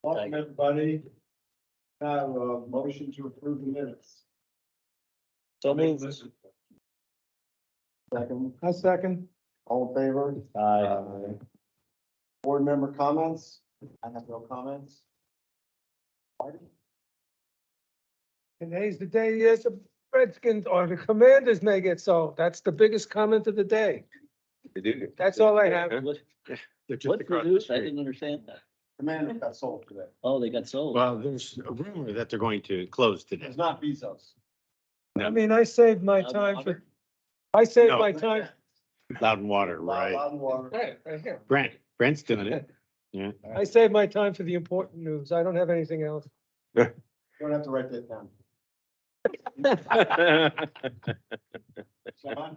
Welcome, everybody. Have a motion to approve the minutes. So moved. Second, A second. all in favor? Aye. Board member comments? I have no comments. Marty? Today's the day, yes, the Redskins or the Commanders may get sold. That's the biggest comment of the day. That's all I have. What's the news? I didn't understand that. Commander got sold today. Oh, they got sold. Well, there's a rumor that they're going to close today. It's not Bezos. I mean, I saved my time for, I saved my time. Loud and Water, right? Loud and water. Right here. Brent's doing it. Yeah. I saved my time for the important news. I don't have anything else. You don't have to write that down. Sean?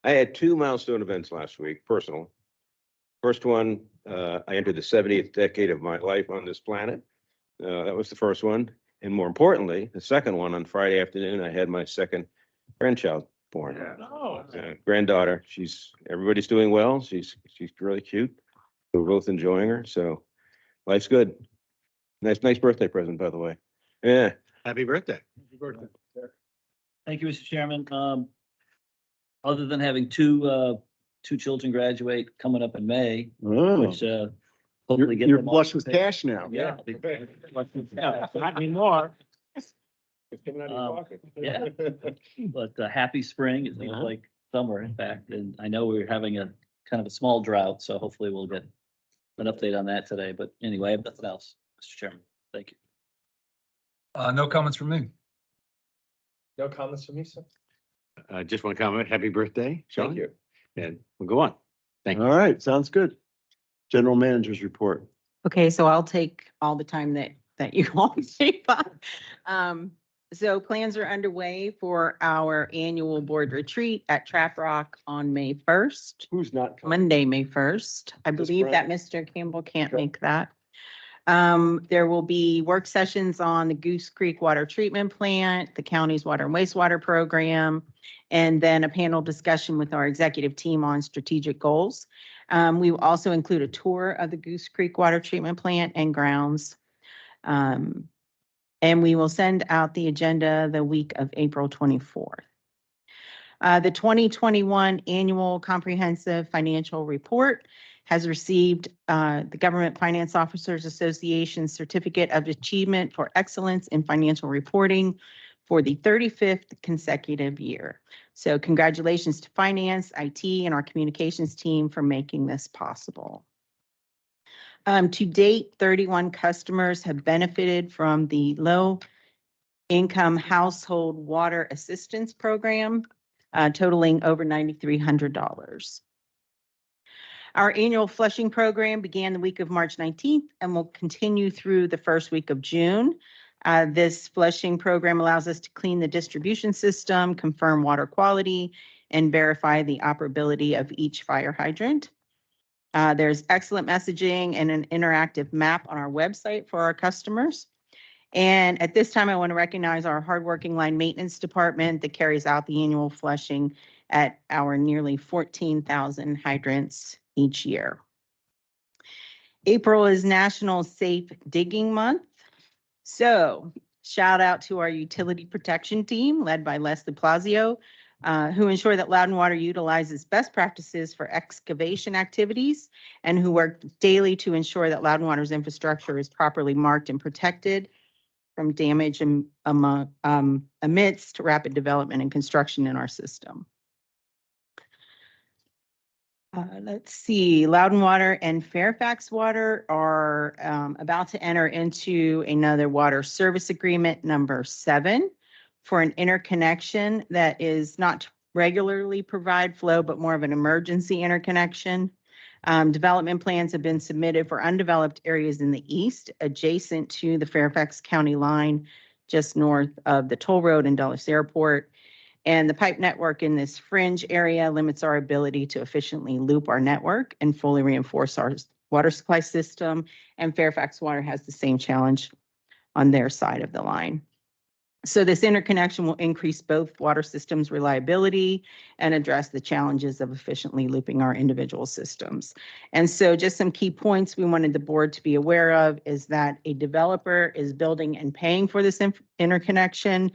I had two milestone events last week, personal. First one, I entered the 70th decade of my life on this planet. That was the first one. And more importantly, the second one, on Friday afternoon, I had my second grandchild born. Oh. Granddaughter. Everybody's doing well. She's really cute. We're both enjoying her. So life's good. Nice birthday present, by the way. Yeah. Happy birthday. Thank you, Mr. Chairman. Other than having two children graduate coming up in May, which hopefully get You're them flush off with the- cash now. Yeah. Yeah, not anymore. Yeah. But happy spring. It seems Uh-huh. like summer, in fact, and I know we're having a kind of a small drought, so hopefully we'll get an update on that today. But anyway, I have nothing else, Mr. Chairman. Thank you. No comments from me. No comments from me, sir. Just want to comment, happy birthday, Sean. Thank you. And we'll go on. Thank you. All right, sounds good. General Manager's report. Okay, so I'll take all the time that you want to take. So plans are underway for our annual board retreat at Trap Rock on May 1st, Who's not coming? Monday, May 1st. I That's believe that right. Mr. Campbell can't Okay. make that. There will be work sessions on the Goose Creek Water Treatment Plant, the county's water and wastewater program, and then a panel discussion with our executive team on strategic goals. We will also include a tour of the Goose Creek Water Treatment Plant and grounds. And we will send out the agenda the week of April 24th. The 2021 Annual Comprehensive Financial Report has received the Government Finance Officers Association Certificate of Achievement for Excellence in Financial Reporting for the 35th consecutive year. So congratulations to Finance, IT, and our communications team for making this possible. To date, 31 customers have benefited from the Low Income Household Water Assistance Program, totaling over $9,300. Our annual flushing program began the week of March 19th and will continue through the first week of June. This flushing program allows us to clean the distribution system, confirm water quality, and verify the operability of each fire hydrant. There's excellent messaging and an interactive map on our website for our customers. And at this time, I want to recognize our hardworking line maintenance department that carries out the annual flushing at our nearly 14,000 hydrants each year. April is National Safe Digging Month. So shout out to our utility protection team led by Leslie Plazio, who ensure that Loudon Water utilizes best practices for excavation activities and who work daily to ensure that Loudon Water's infrastructure is properly marked and protected from damage amidst rapid development and construction in our system. Let's see, Loudon Water and Fairfax Water are about to enter into another water service agreement number 7 for an interconnection that is not to regularly provide flow, but more of an emergency interconnection. Development plans have been submitted for undeveloped areas in the east adjacent to the Fairfax County line, just north of the toll road and Dulles Airport. And the pipe network in this fringe area limits our ability to efficiently loop our network and fully reinforce our water supply system. And Fairfax Water has the same challenge on their side of the line. So this interconnection will increase both water systems reliability and address the challenges of efficiently looping our individual systems. And so just some key points we wanted the board to be aware of is that a developer is building and paying for this interconnection.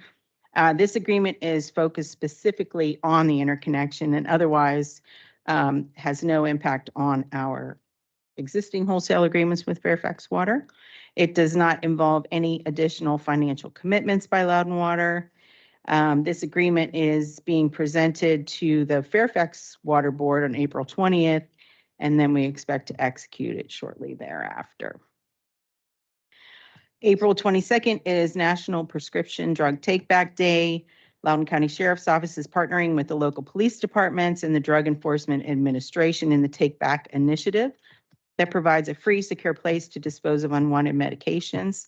This agreement is focused specifically on the interconnection and otherwise has no impact on our existing wholesale agreements with Fairfax Water. It does not involve any additional financial commitments by Loudon Water. This agreement is being presented to the Fairfax Water Board on April 20th, and then we expect to execute it shortly thereafter. April 22nd is National Prescription Drug Take-Back Day. Loudoun County Sheriff's Office is partnering with the local police departments and the Drug Enforcement Administration in the Take Back Initiative that provides a free, secure place to dispose of unwanted medications.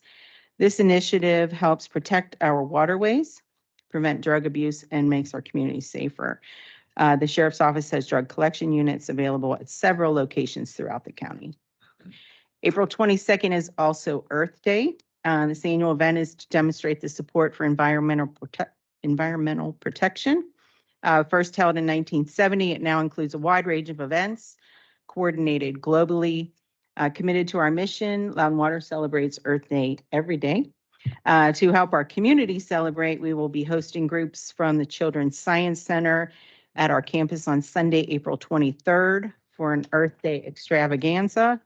This initiative helps protect our waterways, prevent drug abuse, and makes our communities safer. The Sheriff's Office has drug collection units available at several locations throughout the county. April 22nd is also Earth Day. This annual event is to demonstrate the support for environmental protection. First held in 1970, it now includes a wide range of events coordinated globally. Committed to our mission, Loudon Water celebrates Earth Day every day. To help our community celebrate, we will be hosting groups from the Children's Science Center at our campus on Sunday, April 23rd for an Earth Day extravaganza.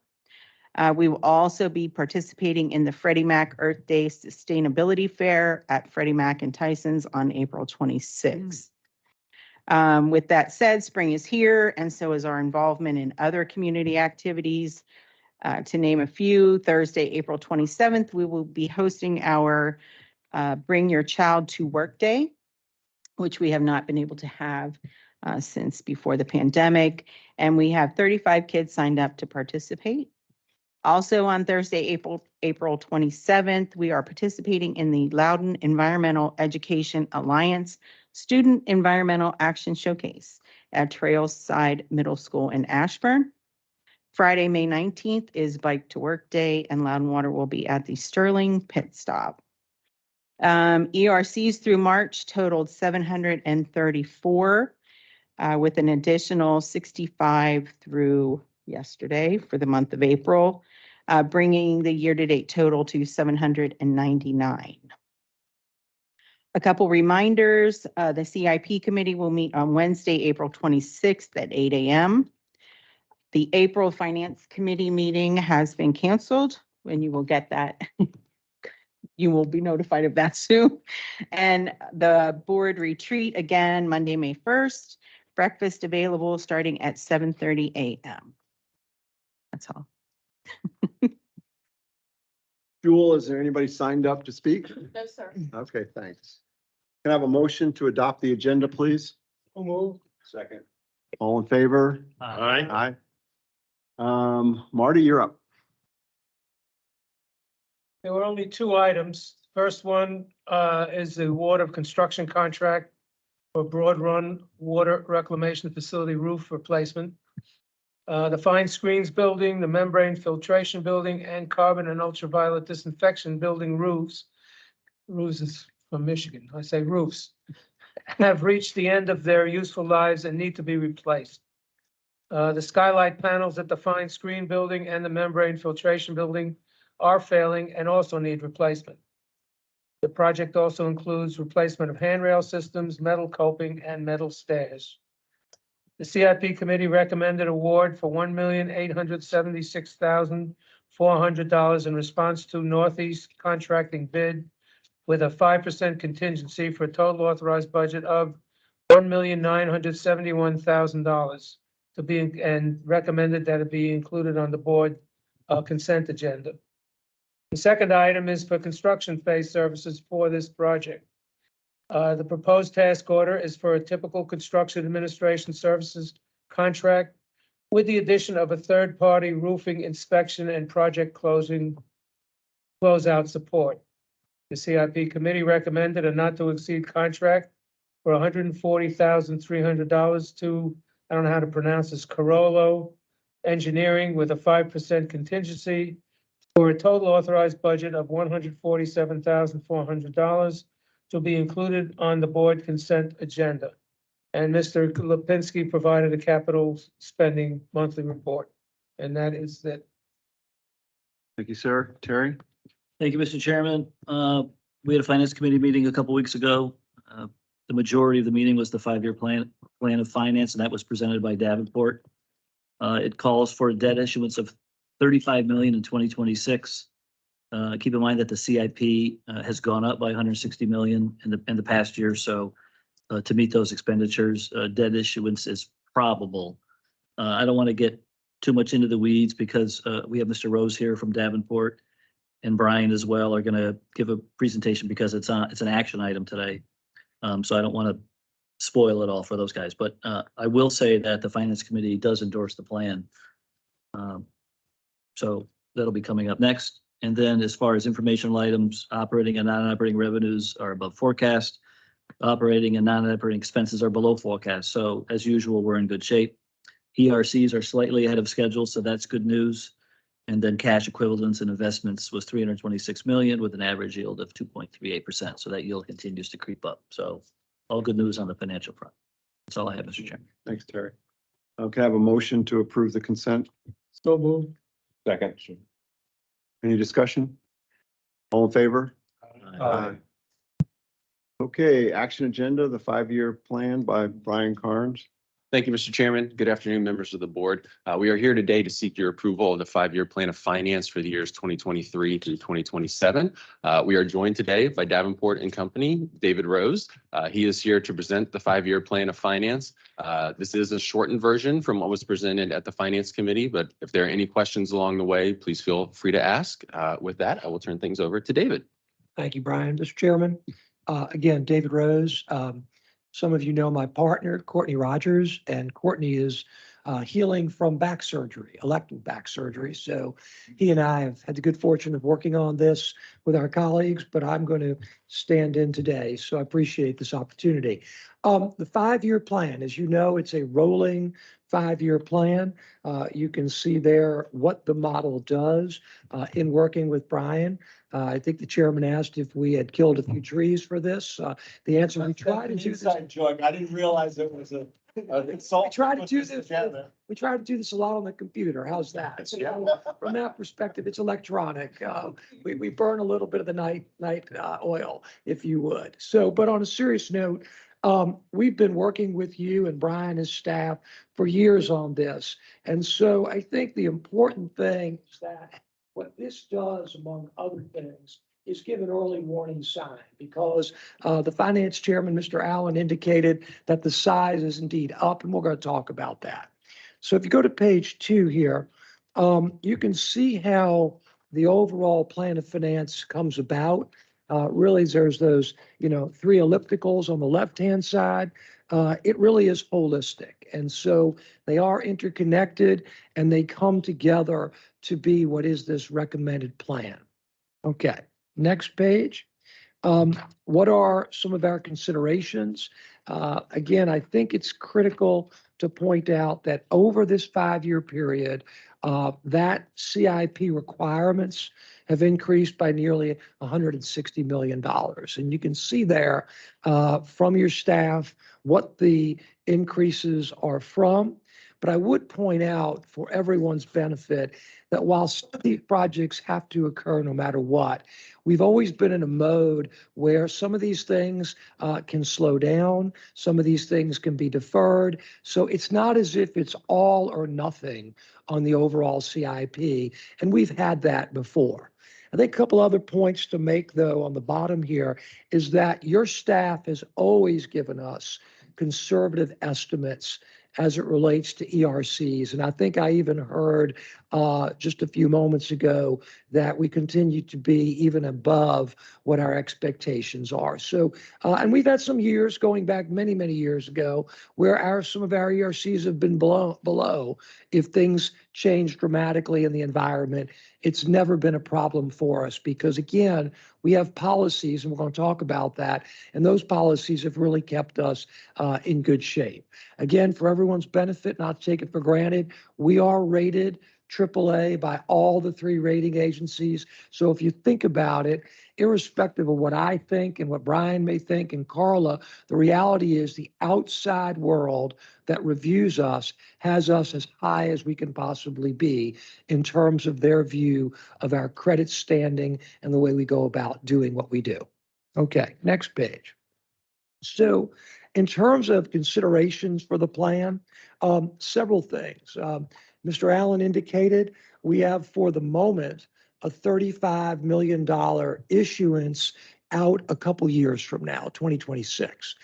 We will also be participating in the Freddie Mac Earth Day Sustainability Fair at Freddie Mac and Tyson's on April 26th. With that said, spring is here, and so is our involvement in other community activities. To name a few, Thursday, April 27th, we will be hosting our Bring Your Child to Work Day, which we have not been able to have since before the pandemic. And we have 35 kids signed up to participate. Also on Thursday, April 27th, we are participating in the Loudoun Environmental Education Alliance Student Environmental Action Showcase at Trailside Middle School in Ashburn. Friday, May 19th is Bike to Work Day, and Loudon Water will be at the Sterling Pit Stop. ERCs through March totaled 734, with an additional 65 through yesterday for the month of April, bringing the year-to-date total to 799. A couple reminders, the CIP committee will meet on Wednesday, April 26th at 8 a.m. The April Finance Committee meeting has been canceled, and you will get that. You will be notified of that soon. And the board retreat again, Monday, May 1st, breakfast available starting at 7:30 a.m. That's all. Jewel, is there anybody signed up to speak? No, sir. Okay, thanks. Can I have a motion to adopt the agenda, please? Second. All in favor? Aye. Aye. Marty, you're up. There were only two items. First one is the award of construction contract for Broad Run Water Reclamation Facility roof replacement. The fine screens building, the membrane filtration building, and carbon and ultraviolet disinfection building roofs. Roofs is from Michigan. I say roofs. Have reached the end of their useful lives and need to be replaced. The skylight panels at the fine screen building and the membrane filtration building are failing and also need replacement. The project also includes replacement of handrail systems, metal coping, and metal stairs. The CIP committee recommended award for $1,876,400 in response to Northeast contracting bid with a 5% contingency for a total authorized budget of $1,971,000 to be, and recommended that it be included on the board consent agenda. The second item is for construction phase services for this project. The proposed task order is for a typical construction administration services contract with the addition of a third-party roofing inspection and project closeout support. The CIP committee recommended a not to exceed contract for $140,300 to, I don't know how to pronounce this, Carollo Engineering with a 5% contingency for a total authorized budget of $147,400 to be included on the board consent agenda. And Mr. Lipinski provided a capital spending monthly report. And that is that. Thank you, sir. Terry? Thank you, Mr. Chairman. We had a finance committee meeting a couple weeks ago. The majority of the meeting was the five-year plan of finance, and that was presented by Davenport. It calls for a debt issuance of 35 million in 2026. Keep in mind that the CIP has gone up by 160 million in the past year. So to meet those expenditures, debt issuance is probable. I don't want to get too much into the weeds because we have Mr. Rose here from Davenport, and Brian as well are going to give a presentation because it's an action item today. So I don't want to spoil it all for those guys, but I will say that the finance committee does endorse the plan. So that'll be coming up next. And then as far as informational items, operating and non-operating revenues are above forecast. Operating and non-operating expenses are below forecast. So as usual, we're in good shape. ERCs are slightly ahead of schedule, so that's good news. And then cash equivalents and investments was 326 million with an average yield of 2.38%. So that yield continues to creep up. So all good news on the financial front. That's all I have, Mr. Chairman. Thanks, Terry. Okay, I have a motion to approve the consent. So moved. Second. Any discussion? All in favor? Aye. Okay, action agenda, the 5-year plan by Brian Carnes. Thank you, Mr. Chairman. Good afternoon, members of the board. We are here today to seek your approval of the 5-year plan of finance for the years 2023 through 2027. We are joined today by Davenport and Company, David Rose. He is here to present the 5-year plan of finance. This is a shortened version from what was presented at the Finance Committee, but if there are any questions along the way, please feel free to ask. With that, I will turn things over to David. Thank you, Brian. Mr. Chairman, again, David Rose. Some of you know my partner, Courtney Rogers, and Courtney is healing from back surgery, elective back surgery. So he and I have had the good fortune of working on this with our colleagues, but I'm going to stand in today. So I appreciate this opportunity. The 5-year plan, as you know, it's a rolling 5-year plan. You can see there what the model does in working with Brian. I think the chairman asked if we had killed a few trees for this. The answer, we try to do this. Inside joke. I didn't realize it was a insult. We try to do this. Together. We try to do this a lot on the computer. How's that? So from that perspective, it's electronic. We burn a little bit of the night oil, if you would. So, but on a serious note, we've been working with you and Brian and his staff for years on this. And so I think the important thing is that what this does, among other things, is give an early warning sign because the finance chairman, Mr. Allen, indicated that the size is indeed up, and we're going to talk about that. So if you go to page 2 here, you can see how the overall plan of finance comes about. Really, there's those, 3 ellipticals on the left-hand side. It really is holistic. And so they are interconnected and they come together to be what is this recommended plan. Okay, next page. What are some of our considerations? Again, I think it's critical to point out that over this 5-year period, that CIP requirements have increased by nearly $160 million. And you can see there from your staff what the increases are from. But I would point out for everyone's benefit that while some of these projects have to occur no matter what, we've always been in a mode where some of these things can slow down, some of these things can be deferred. So it's not as if it's all or nothing on the overall CIP, and we've had that before. I think a couple other points to make, though, on the bottom here is that your staff has always given us conservative estimates as it relates to ERCs. And I think I even heard just a few moments ago that we continue to be even above what our expectations are. So, and we've had some years going back many, many years ago where some of our ERCs have been below. If things change dramatically in the environment, it's never been a problem for us because, again, we have policies, and we're going to talk about that, and those policies have really kept us in good shape. Again, for everyone's benefit, not to take it for granted, we are rated AAA by all the three rating agencies. So if you think about it, irrespective of what I think and what Brian may think and Carla, the reality is the outside world that reviews us has us as high as we can possibly be in terms of their view of our credit standing and the way we go about doing what we do. Okay, next page. So in terms of considerations for the plan, several things. Mr. Allen indicated we have for the moment a $35 million issuance out a couple years from now, 2026.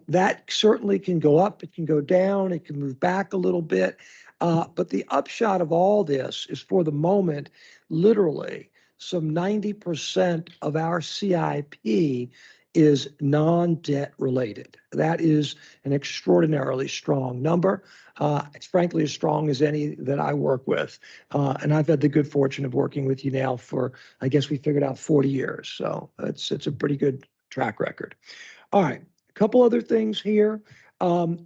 That certainly can go up, it can go down, it can move back a little bit. But the upshot of all this is for the moment, literally some 90% of our CIP is non-debt related. That is an extraordinarily strong number. It's frankly as strong as any that I work with. And I've had the good fortune of working with you now for, I guess we figured out 40 years. So it's a pretty good track record. All right, a couple other things here.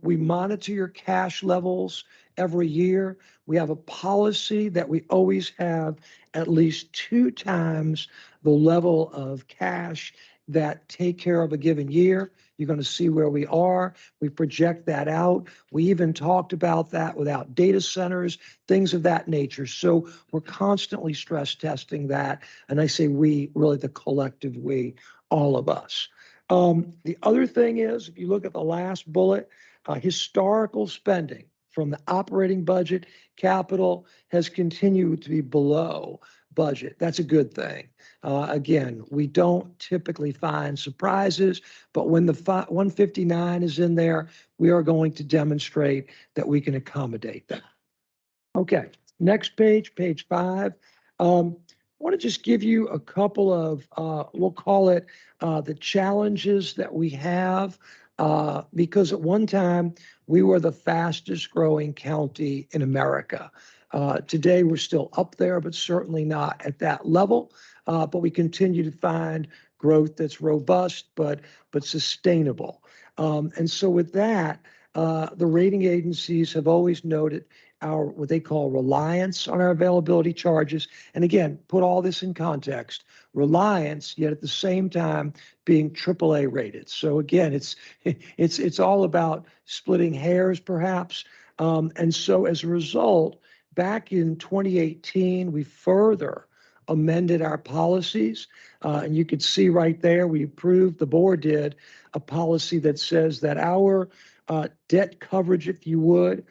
We monitor your cash levels every year. We have a policy that we always have at least 2 times the level of cash that take care of a given year. You're going to see where we are. We project that out. We even talked about that without data centers, things of that nature. So we're constantly stress testing that. And I say we, really the collective we, all of us. The other thing is, if you look at the last bullet, historical spending from the operating budget, capital has continued to be below budget. That's a good thing. Again, we don't typically find surprises, but when the 159 is in there, we are going to demonstrate that we can accommodate that. Okay, next page, page 5. I want to just give you a couple of, we'll call it the challenges that we have, because at one time we were the fastest growing county in America. Today we're still up there, but certainly not at that level. But we continue to find growth that's robust, but sustainable. And so with that, the rating agencies have always noted our what they call reliance on our availability charges. And again, put all this in context, reliance, yet at the same time being AAA rated. So again, it's all about splitting hairs perhaps. And so as a result, back in 2018, we further amended our policies. And you could see right there, we approved, the board did, a policy that says that our debt coverage, if you would,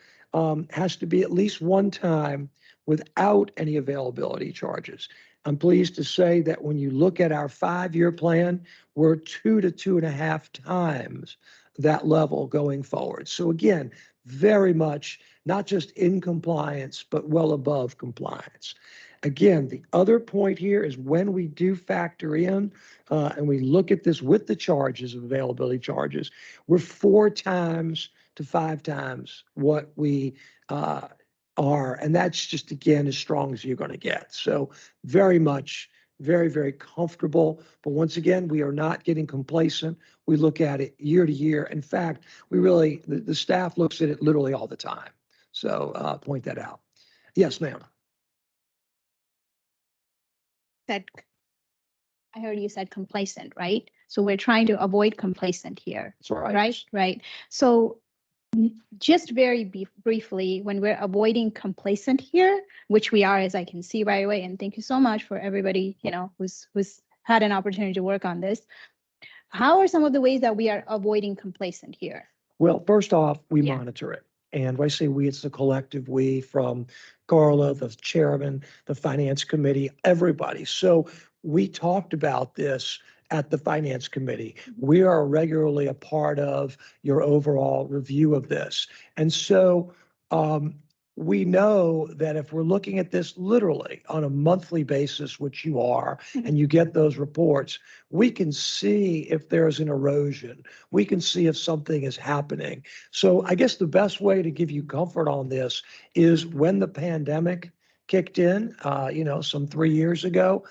has to be at least 1 time without any availability charges. I'm pleased to say that when you look at our 5-year plan, we're 2 to 2.5 times that level going forward. So again, very much not just in compliance, but well above compliance. Again, the other point here is when we do factor in and we look at this with the charges of availability charges, we're 4 times to 5 times what we are. And that's just, again, as strong as you're going to get. So very much, very, very comfortable. But once again, we are not getting complacent. We look at it year to year. In fact, we really, the staff looks at it literally all the time. So point that out. Yes, ma'am. I heard you said complacent, right? So we're trying to avoid complacent here, That's all right. right? Right. So just very briefly, when we're avoiding complacent here, which we are, as I can see right away, and thank you so much for everybody, who's had an opportunity to work on this. How are some of the ways that we are avoiding complacent here? Well, first off, we Yeah. monitor it. And when I say we, it's the collective we, from Carla, the chairman, the finance committee, everybody. So we talked about this at the finance committee. We are regularly a part of your overall review of this. And so we know that if we're looking at this literally on a monthly basis, which you are, and you get those reports, we can see if there's an erosion. We can see if something is happening. So I guess the best way to give you comfort on this is when the pandemic kicked in, some 3 years ago.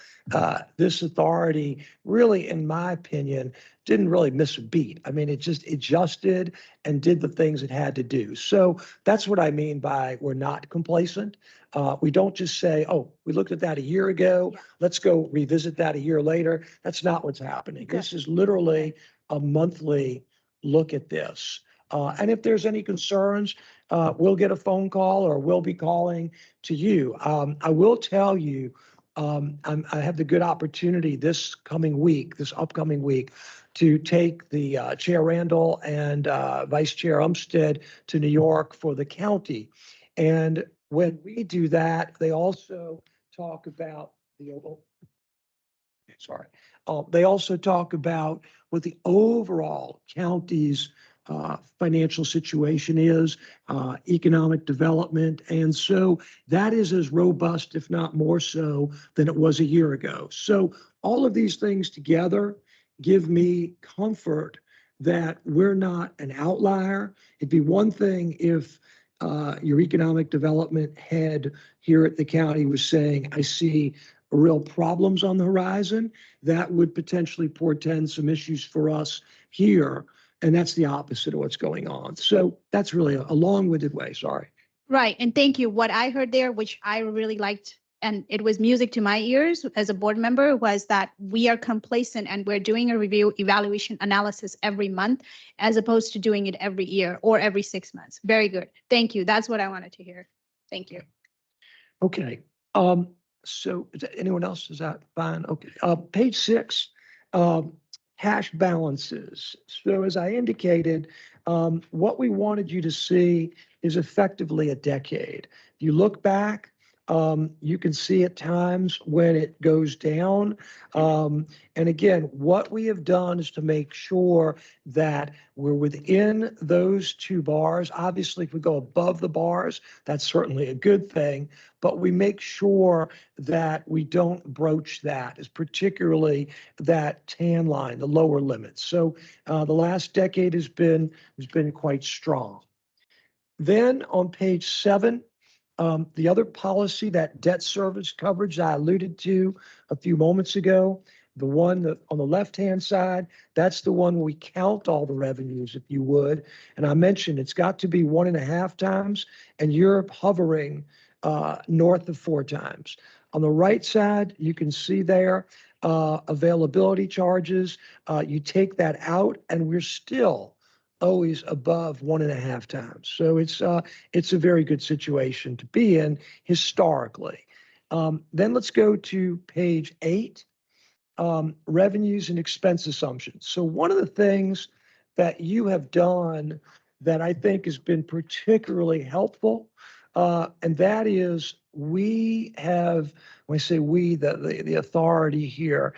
This authority really, in my opinion, didn't really miss a beat. I mean, it just adjusted and did the things it had to do. So that's what I mean by we're not complacent. We don't just say, oh, we looked at that a year ago. Yeah. Let's go revisit that a year later. That's not what's happening. Good. This is literally a monthly look at this. And if there's any concerns, we'll get a phone call or we'll be calling to you. I will tell you, I have the good opportunity this upcoming week, to take the Chair Randall and Vice Chair Umstead to New York for the county. And when we do that, they also talk about they also talk about what the overall county's financial situation is, economic development. And so that is as robust, if not more so, than it was a year ago. So all of these things together give me comfort that we're not an outlier. It'd be one thing if your economic development head here at the county was saying, I see real problems on the horizon. That would potentially portend some issues for us here. And that's the opposite of what's going on. So that's really a long-winded way, sorry. Right, and thank you. What I heard there, which I really liked, and it was music to my ears as a board member, was that we are complacent and we're doing a review, evaluation, analysis every month, as opposed to doing it every year or every 6 months. Very good. Thank you. That's what I wanted to hear. Thank you. Okay. So is that, anyone else? Is that fine? Okay. Page 6, cash balances. So as I indicated, what we wanted you to see is effectively a decade. If you look back, you can see at times when it goes down. And again, what we have done is to make sure that we're within those 2 bars. Obviously, if we go above the bars, that's certainly a good thing, but we make sure that we don't broach that, is particularly that tan line, the lower limits. So the last decade has been quite strong. Then on page 7, the other policy, that debt service coverage I alluded to a few moments ago, the one that on the left-hand side, that's the one where we count all the revenues, if you would. And I mentioned it's got to be 1.5 times, and you're hovering north of 4 times. On the right side, you can see there availability charges. You take that out, and we're still always above 1.5 times. So it's a very good situation to be in historically. Then let's go to page 8, revenues and expense assumptions. So one of the things that you have done that I think has been particularly helpful, and that is we have, when I say we, the authority here,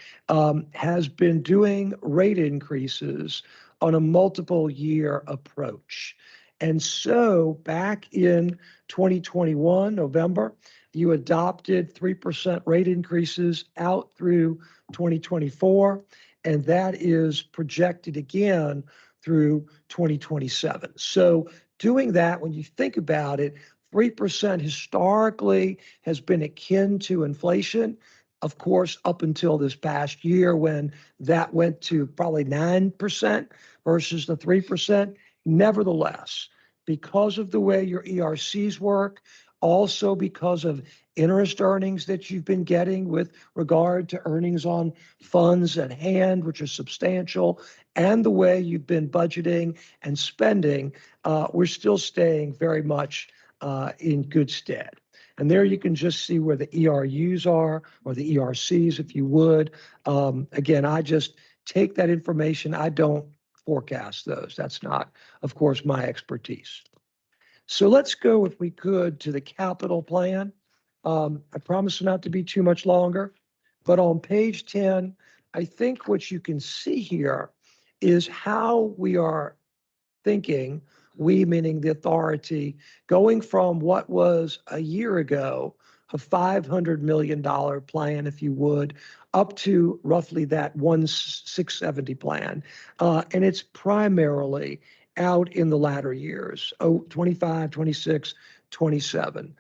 has been doing rate increases on a multiple year approach. And so back in 2021, November, you adopted 3% rate increases out through 2024, and that is projected again through 2027. So doing that, when you think about it, 3% historically has been akin to inflation. Of course, up until this past year when that went to probably 9% versus the 3%. Nevertheless, because of the way your ERCs work, also because of interest earnings that you've been getting with regard to earnings on funds at hand, which are substantial, and the way you've been budgeting and spending, we're still staying very much in good stead. And there you can just see where the ERUs are, or the ERCs, if you would. Again, I just take that information. I don't forecast those. That's not, of course, my expertise. So let's go, if we could, to the capital plan. I promise not to be too much longer, but on page 10, I think what you can see here is how we are thinking, we meaning the authority, going from what was a year ago a $500 million plan, if you would, up to roughly that 670 plan. And it's primarily out in the latter years, 25, 26, 27.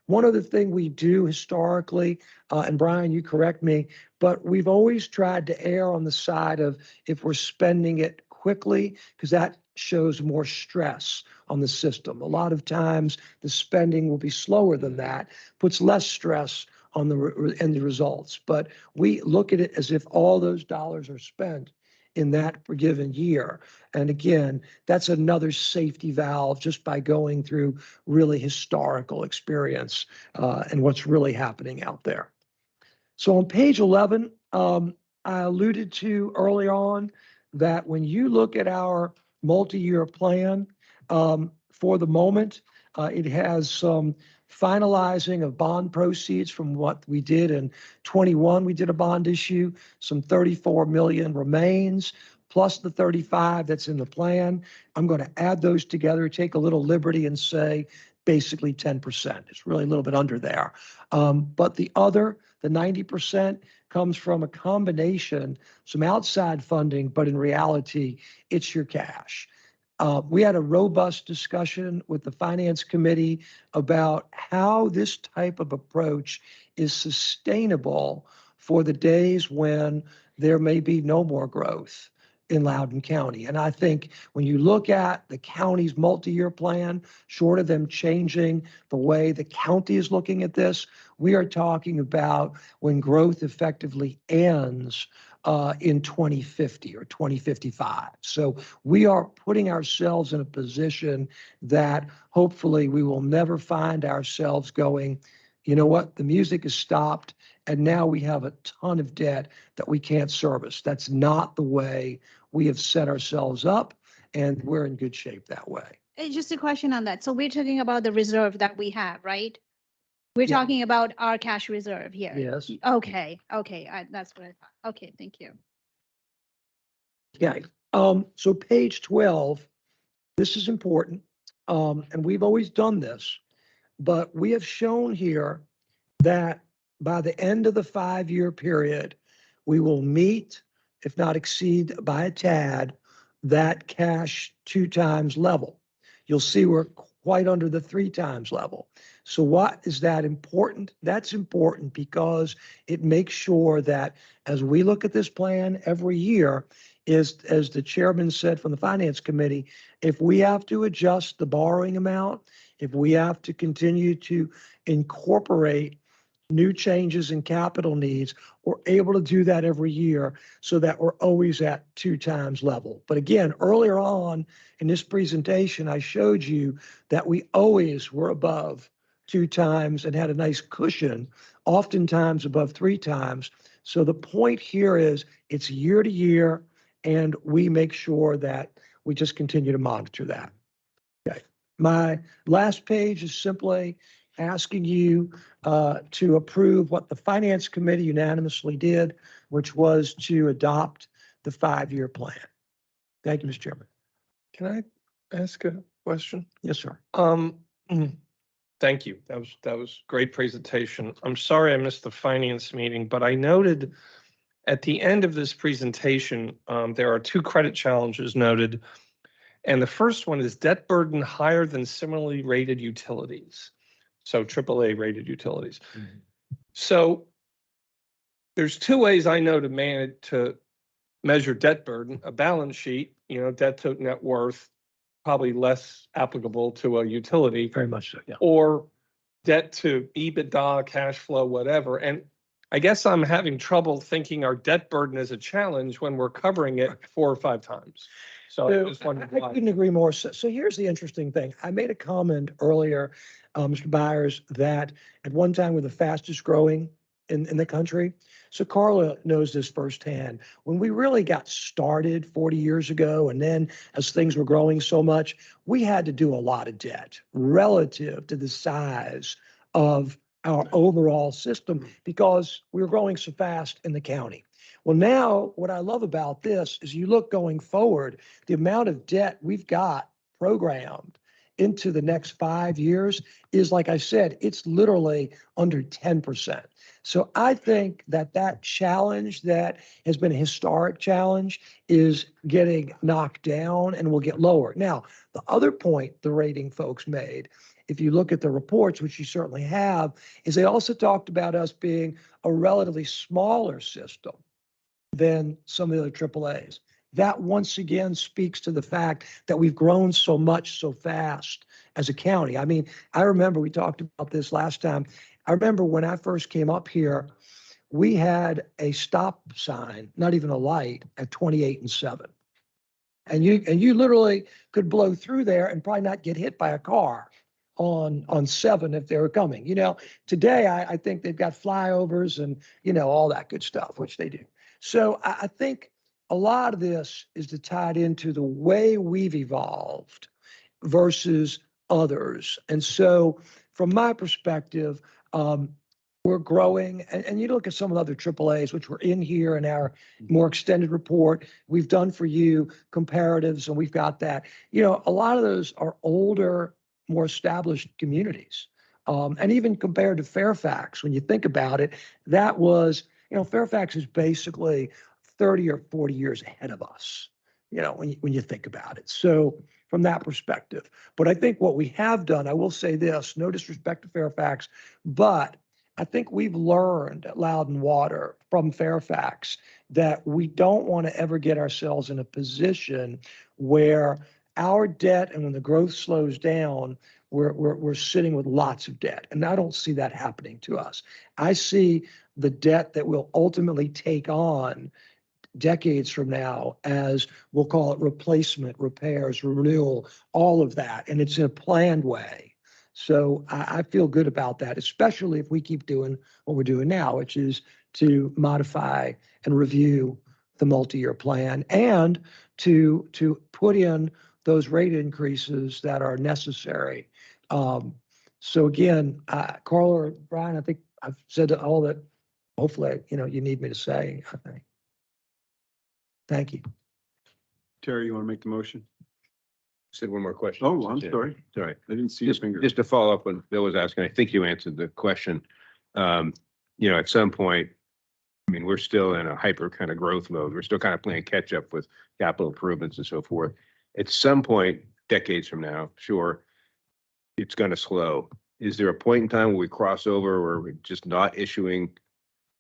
One other thing we do historically, and Brian, you correct me, but we've always tried to err on the side of if we're spending it quickly, because that shows more stress on the system. A lot of times the spending will be slower than that, puts less stress on the end results. But we look at it as if all those dollars are spent in that given year. And again, that's another safety valve just by going through really historical experience and what's really happening out there. So on page 11, I alluded to early on that when you look at our multi-year plan, for the moment, it has some finalizing of bond proceeds from what we did in 21. We did a bond issue, some 34 million remains, plus the 35 that's in the plan. I'm going to add those together, take a little liberty and say basically 10%. It's really a little bit under there. But the 90% comes from a combination, some outside funding, but in reality, it's your cash. We had a robust discussion with the Finance Committee about how this type of approach is sustainable for the days when there may be no more growth in Loudoun County. And I think when you look at the county's multi-year plan, short of them changing the way the county is looking at this, we are talking about when growth effectively ends in 2050 or 2055. So we are putting ourselves in a position that hopefully we will never find ourselves going, you know what, the music has stopped and now we have a ton of debt that we can't service. That's not the way we have set ourselves up, and we're in good shape that way. Just a question on that. So we're talking about the reserve that we have, right? We're Yeah. talking about our cash reserve here. Yes. Okay, that's what I thought. Okay, thank you. Okay, so page 12, this is important, and we've always done this, but we have shown here that by the end of the 5-year period, we will meet, if not exceed by a tad, that cash 2 times level. You'll see we're quite under the 3 times level. So why is that important? That's important because it makes sure that as we look at this plan every year, is, as the chairman said from the Finance Committee, if we have to adjust the borrowing amount, if we have to continue to incorporate new changes in capital needs, we're able to do that every year so that we're always at 2 times level. But again, earlier on in this presentation, I showed you that we always were above 2 times and had a nice cushion, oftentimes above 3 times. So the point here is it's year to year, and we make sure that we just continue to monitor that. Okay. My last page is simply asking you to approve what the Finance Committee unanimously did, which was to adopt the 5-year plan. Thank you, Mr. Chairman. Can I ask a question? Yes, sir. Thank you. That was great presentation. I'm sorry I missed the finance meeting, but I noted at the end of this presentation, there are 2 credit challenges noted. And the first one is debt burden higher than similarly rated utilities. So AAA rated utilities. Mm-hmm. So there's 2 ways I know to measure debt burden: a balance sheet, debt to net worth, probably less applicable to a utility. Very much so, yeah. Or debt to EBITDA, cash flow, whatever. And I guess I'm having trouble thinking our debt burden is a challenge when we're covering it 4 or 5 times. So I just wondered I why. couldn't agree more. So here's the interesting thing. I made a comment earlier, Mr. Byers, that at one time we're the fastest growing in the country. So Carla knows this firsthand. When we really got started 40 years ago, and then as things were growing so much, we had to do a lot of debt relative to the size of our overall system because we were growing so fast in the county. Well, now what I love about this is you look going forward, the amount of debt we've got programmed into the next 5 years is, like I said, it's literally under 10%. So I think that challenge that has been a historic challenge is getting knocked down and will get lower. Now, the other point the rating folks made if you look at the reports, which you certainly have, is they also talked about us being a relatively smaller system than some of the other AAAs. That once again speaks to the fact that we've grown so much so fast as a county. I mean, I remember we talked about this last time. I remember when I first came up here, we had a stop sign, not even a light, at 28 and 7. And you literally could blow through there and probably not get hit by a car on 7 if they were coming. You know, today I think they've got flyovers and, you know, all that good stuff, which they do. So I think a lot of this is tied into the way we've evolved versus others. And so from my perspective, we're growing, and you look at some of the other AAAs, which were in here in our more extended report. We've done for you comparatives, and we've got that. You know, a lot of those are older, more established communities. And even compared to Fairfax, when you think about it, that was, you know, Fairfax is basically 30 or 40 years ahead of us, you know, when you think about it. So from that perspective, but I think what we have done, I will say this, no disrespect to Fairfax, but I think we've learned at Loudon Water from Fairfax that we don't want to ever get ourselves in a position where our debt, and when the growth slows down, we're sitting with lots of debt. And I don't see that happening to us. I see the debt that we'll ultimately take on decades from now as, we'll call it replacement, repairs, renewal, all of that. And it's in a planned way. So I feel good about that, especially if we keep doing what we're doing now, which is to modify and review the multi-year plan and to put in those rate increases that are necessary. So again, Carl or Brian, I think I've said all that hopefully, you know, you need me to say, I think. Thank you. Terry, you want to make the motion? Said one more question. Oh, I'm sorry. Sorry. I didn't see your Just, finger. just to follow up on Bill was asking, I think you answered the question. You know, at some point, I mean, we're still in a hyper kind of growth mode. We're still kind of playing catch up with capital improvements and so forth. At some point, decades from now, sure, it's going to slow. Is there a point in time where we cross over where we're just not issuing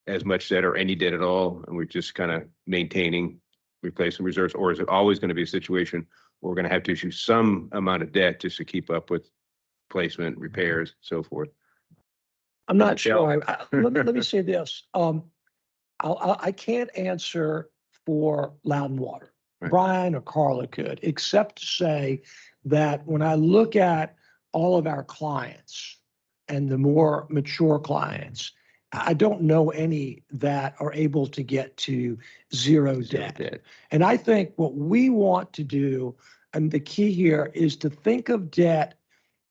as much debt or any debt at all, and we're just kind of maintaining replacement reserves? Or is it always going to be a situation where we're going to have to issue some amount of debt just to keep up with placement, repairs, so forth? I'm not sure. Let me say this. I can't answer for Loudon Water. Right. Brian or Carla could, except to say that when I look at all of our clients and the more mature clients, I don't know any that are able to get to zero debt. And I think what we want to do, and the key here, is to think of debt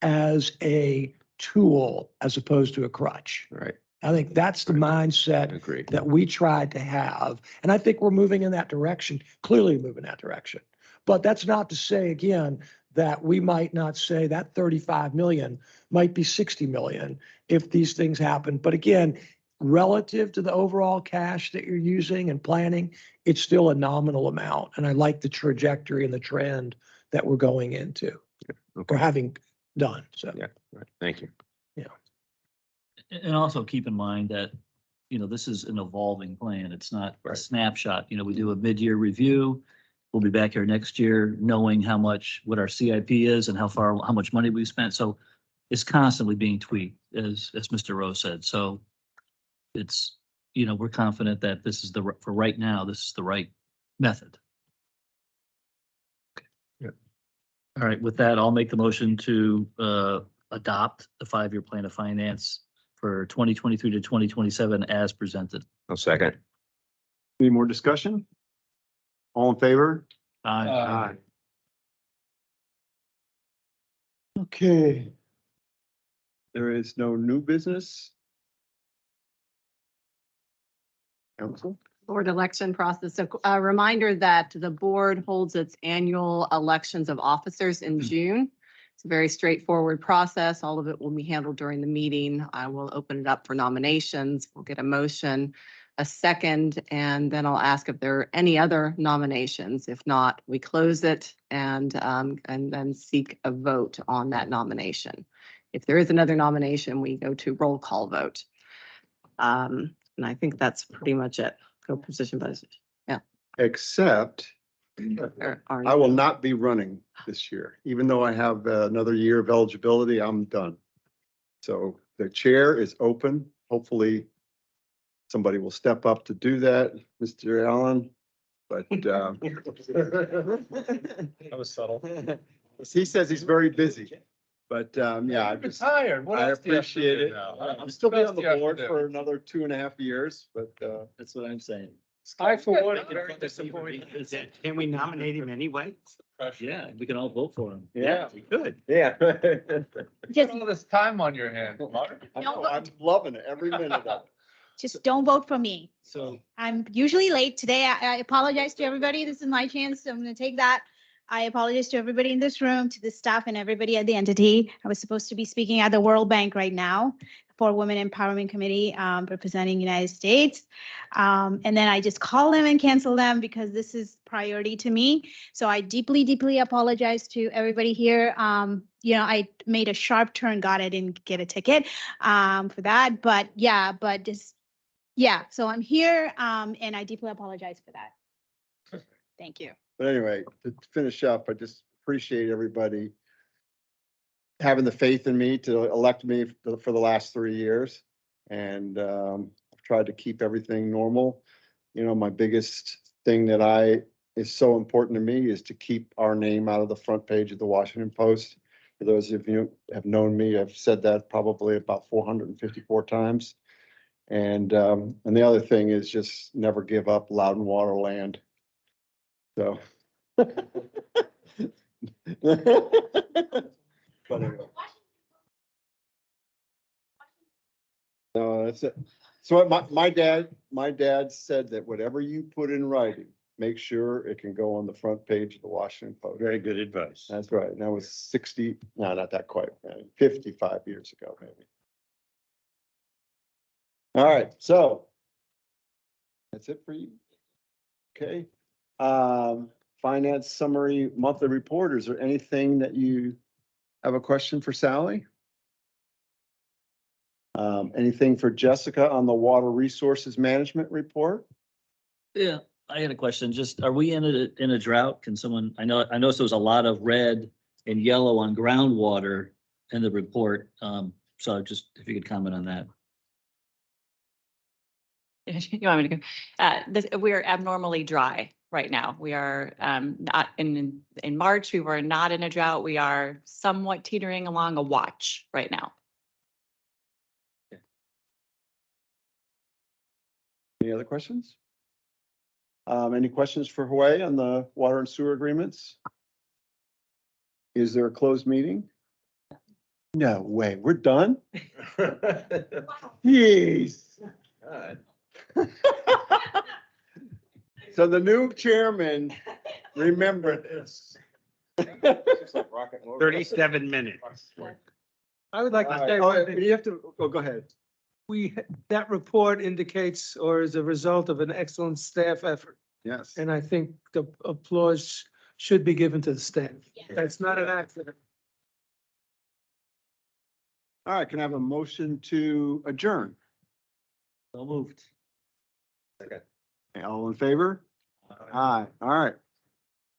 as a tool as opposed to a crutch. Right. I think that's the mindset Agreed. that we tried to have. And I think we're moving in that direction, clearly moving in that direction. But that's not to say, again, that we might not say that 35 million might be 60 million if these things happen. But again, relative to the overall cash that you're using and planning, it's still a nominal amount. And I like the trajectory and the trend that we're going into, or having done. So, Yeah. Right. Thank you. And also keep in mind that, you know, this is an evolving plan. It's not a Right. snapshot. You know, we do a mid-year review. We'll be back here next year knowing what our CIP is and how much money we've spent. So it's constantly being tweaked, as Mr. Rowe said. So it's, you know, we're confident that this is for right now, this is the right method. Okay. Yeah. All right, with that, I'll make the motion to adopt the 5-year plan of finance for 2023 to 2027 as presented. I'll second. Any more discussion? All in favor? Aye. Okay. There is no new business. Council? Board election process. So a reminder that the board holds its annual elections of officers in June. It's a very straightforward process. All of it will be handled during the meeting. I will open it up for nominations. We'll get a motion, a second, and then I'll ask if there are any other nominations. If not, we close it and then seek a vote on that nomination. If there is another nomination, we go to roll call vote. And I think that's pretty much it. Go position by position. Except I will not be running this year, even though I have another year of eligibility, I'm done. So the chair is open. Hopefully somebody will step up to do that, Mr. Allen. But That was subtle. he says he's very busy. But yeah, I just, Retired. What I else do you have to appreciate do it. now? I'm still What be else on do the you have to board do? for another 2.5 years, but That's what I'm saying. I, for one, am very disappointed. Can we nominate him anyway? Yeah, we can all vote for him. yeah, We could. yeah. Just, All this time on your hands, Mark. I know, I'm loving it, every minute of it. just don't vote for me. So I'm usually late. Today, I apologize to everybody. This is my chance. I'm gonna take that. I apologize to everybody in this room, to the staff and everybody at the entity. I was supposed to be speaking at the World Bank right now for Women Empowerment Committee, representing United States. And then I just call them and cancel them because this is priority to me. So I deeply, deeply apologize to everybody here. You know, I made a sharp turn, God, I didn't get a ticket, for that, but yeah, but just, yeah, so I'm here, and I deeply apologize for that. Thank you. But anyway, to finish up, I just appreciate everybody having the faith in me to elect me for the last 3 years. And I've tried to keep everything normal. You know, my biggest thing that is so important to me is to keep our name out of the front page of the Washington Post. For those of you who have known me, I've said that probably about 454 times. And the other thing is just never give up Loudon Water Land. So. But anyway. No, that's it. So my dad said that whatever you put in writing, make sure it can go on the front page of the Washington Post. Very good advice. That's right. And that was 60, no, not that quite, 55 years ago, maybe. All right, so that's it for you. Okay. Finance summary monthly report. Is there anything that you have a question for Sally? Anything for Jessica on the water resources management report? yeah, I had a question. Just, are we in a drought? Can someone, I noticed there was a lot of red and yellow on groundwater in the report. So just if you could comment on that. You want me to go? We're abnormally dry right now. We are not in March, we were not in a drought. We are somewhat teetering along a watch right now. Any other questions? Any questions for Huey on the water and sewer agreements? Is there a closed meeting? No way, we're done? Jeez. So the new chairman, remember this. 37 minutes. I would like to say, You have to, go ahead. that report indicates or is a result of an excellent staff effort. Yes. And I think the applause should be given to the staff. That's not an accident. All right, can I have a motion to adjourn? So moved. All in favor? Aye, all right.